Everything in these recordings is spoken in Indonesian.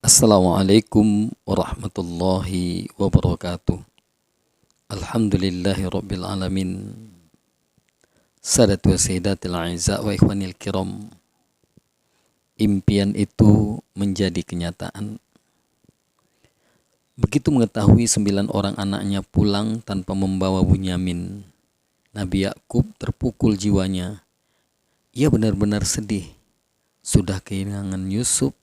Assalamualaikum warahmatullahi wabarakatuh. Alhamdulillahi rabbil alamin. Sadat wa sayyidatil a'izza wa ikhwanil kiram. Impian itu menjadi kenyataan. Begitu mengetahui 9 orang anaknya pulang tanpa membawa Bunyamin, Nabi Yakub terpukul jiwanya. Ia benar-benar sedih. Sudah kehilangan Yusuf,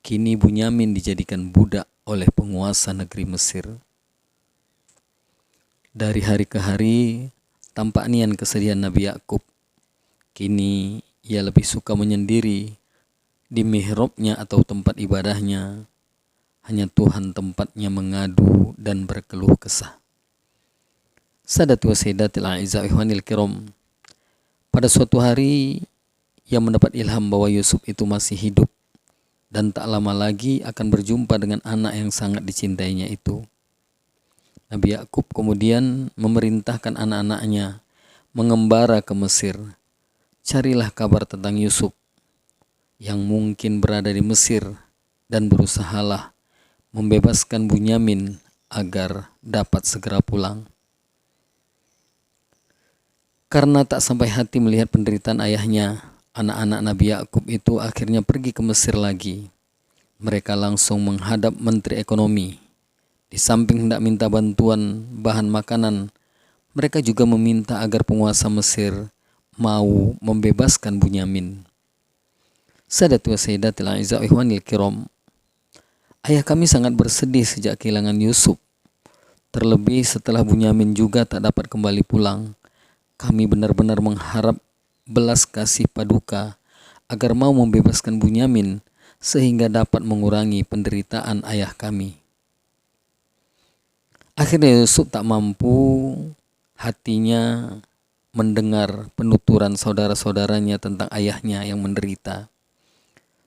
kini Bunyamin dijadikan budak oleh penguasa negeri Mesir. Dari hari ke hari, tampak nian kesedihan Nabi Yakub. Kini ia lebih suka menyendiri di mihrabnya atau tempat ibadahnya. Hanya Tuhan tempatnya mengadu dan berkeluh kesah. Sadat wa sayyidatil a'izza ikhwanil kiram. Pada suatu hari, ia mendapat ilham bahwa Yusuf itu masih hidup dan tak lama lagi akan berjumpa dengan anak yang sangat dicintainya itu. Nabi Yakub kemudian memerintahkan anak-anaknya mengembara ke Mesir. Carilah kabar tentang Yusuf yang mungkin berada di Mesir dan berusahalah membebaskan Bunyamin agar dapat segera pulang. Karena tak sampai hati melihat penderitaan ayahnya, anak-anak Nabi Yakub itu akhirnya pergi ke Mesir lagi. Mereka langsung menghadap Menteri Ekonomi. Di samping hendak minta bantuan bahan makanan, mereka juga meminta agar penguasa Mesir mau membebaskan Bunyamin. Sadat wa sayyidatil a'izza ikhwanil kiram. Ayah kami sangat bersedih sejak kehilangan Yusuf. Terlebih setelah Bunyamin juga tak dapat kembali pulang. Kami benar-benar mengharap belas kasih paduka agar mau membebaskan Bunyamin sehingga dapat mengurangi penderitaan ayah kami. Akhirnya Yusuf tak mampu hatinya mendengar penuturan saudara-saudaranya tentang ayahnya yang menderita.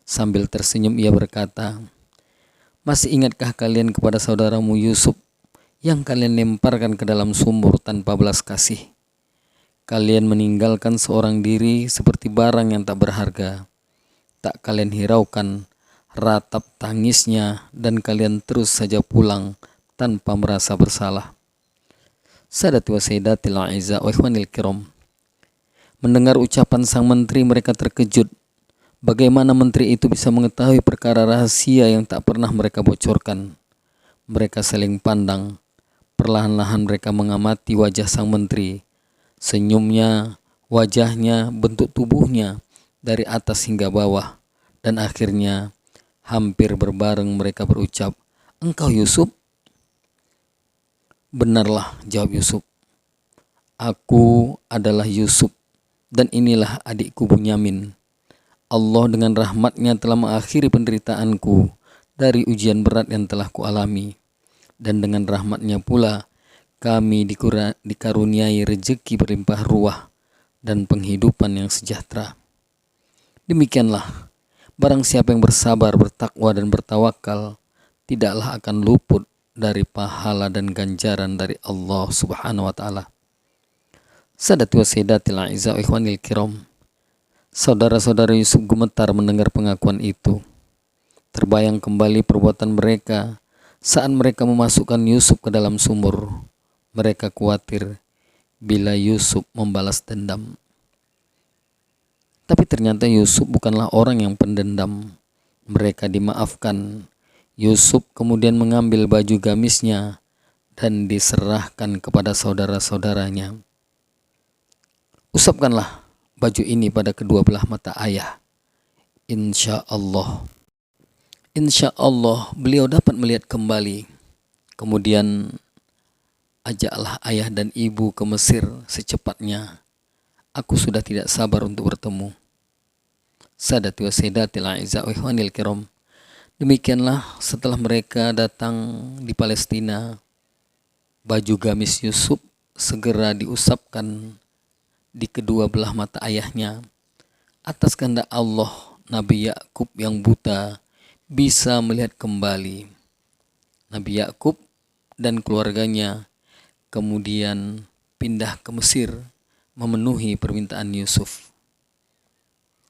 Sambil tersenyum ia berkata, "Masih ingatkah kalian kepada saudaramu Yusuf yang kalian lemparkan ke dalam sumur tanpa belas kasih? Kalian meninggalkan seorang diri seperti barang yang tak berharga. Tak kalian hiraukan ratap tangisnya dan kalian terus saja pulang tanpa merasa bersalah." Sadat wa sayyidatil a'izza wa ikhwanil kiram. Mendengar ucapan sang menteri, mereka terkejut. Bagaimana menteri itu bisa mengetahui perkara rahasia yang tak pernah mereka bocorkan? Mereka saling pandang. Perlahan-lahan mereka mengamati wajah sang menteri. Senyumnya, wajahnya, bentuk tubuhnya dari atas hingga bawah. Dan akhirnya hampir berbareng mereka berucap, "Engkau Yusuf?" "Benarlah," jawab Yusuf. "Aku adalah Yusuf dan inilah adikku Bunyamin. Allah dengan rahmatnya telah mengakhiri penderitaanku dari ujian berat yang telah kualami. Dan dengan rahmatnya pula kami dikaruniai rezeki berlimpah ruah dan penghidupan yang sejahtera. Demikianlah, barang siapa yang bersabar, bertakwa dan bertawakal, tidaklah akan luput dari pahala dan ganjaran dari Allah Subhanahu wa Ta'ala." Sadat wa sayyidatil a'izza ikhwanil kiram. Saudara-saudara Yusuf gemetar mendengar pengakuan itu. Terbayang kembali perbuatan mereka saat mereka memasukkan Yusuf ke dalam sumur. Mereka khawatir bila Yusuf membalas dendam. Tapi ternyata Yusuf bukanlah orang yang pendendam. Mereka dimaafkan. Yusuf kemudian mengambil baju gamisnya dan diserahkan kepada saudara-saudaranya. "Usapkanlah baju ini pada kedua belah mata ayah. Insya Allah beliau dapat melihat kembali. Kemudian ajaklah ayah dan ibu ke Mesir secepatnya. Aku sudah tidak sabar untuk bertemu." Sadat wa sayyidatil a'izza wa ikhwanil kiram. Demikianlah setelah mereka datang di Palestina, baju gamis Yusuf segera diusapkan di kedua belah mata ayahnya. Atas kehendak Allah, Nabi Yakub yang buta bisa melihat kembali. Nabi Yakub dan keluarganya kemudian pindah ke Mesir memenuhi permintaan Yusuf.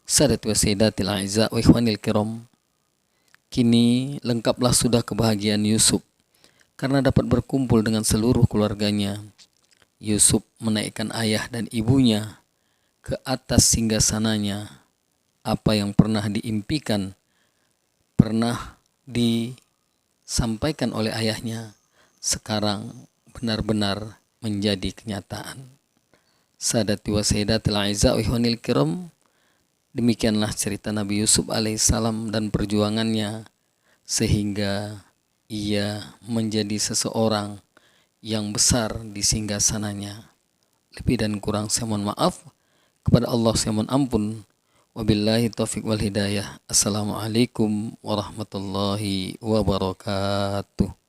Sadat wa sayyidatil a'izza wa ikhwanil kiram. Kini lengkaplah sudah kebahagiaan Yusuf karena dapat berkumpul dengan seluruh keluarganya. Yusuf menaikkan ayah dan ibunya ke atas singgasananya. Apa yang pernah diimpikan, pernah disampaikan oleh ayahnya, sekarang benar-benar menjadi kenyataan. Sadati wa sayyidatil a'izza wa ikhwanil kiram, demikianlah cerita Nabi Yusuf alaihissalam dan perjuangannya sehingga ia menjadi seseorang yang besar di singgasananya. Lebih dan kurang saya mohon maaf, kepada Allah saya mohon ampun. Wabillahi taufiq wal hidayah. Assalamualaikum warahmatullahi wabarakatuh.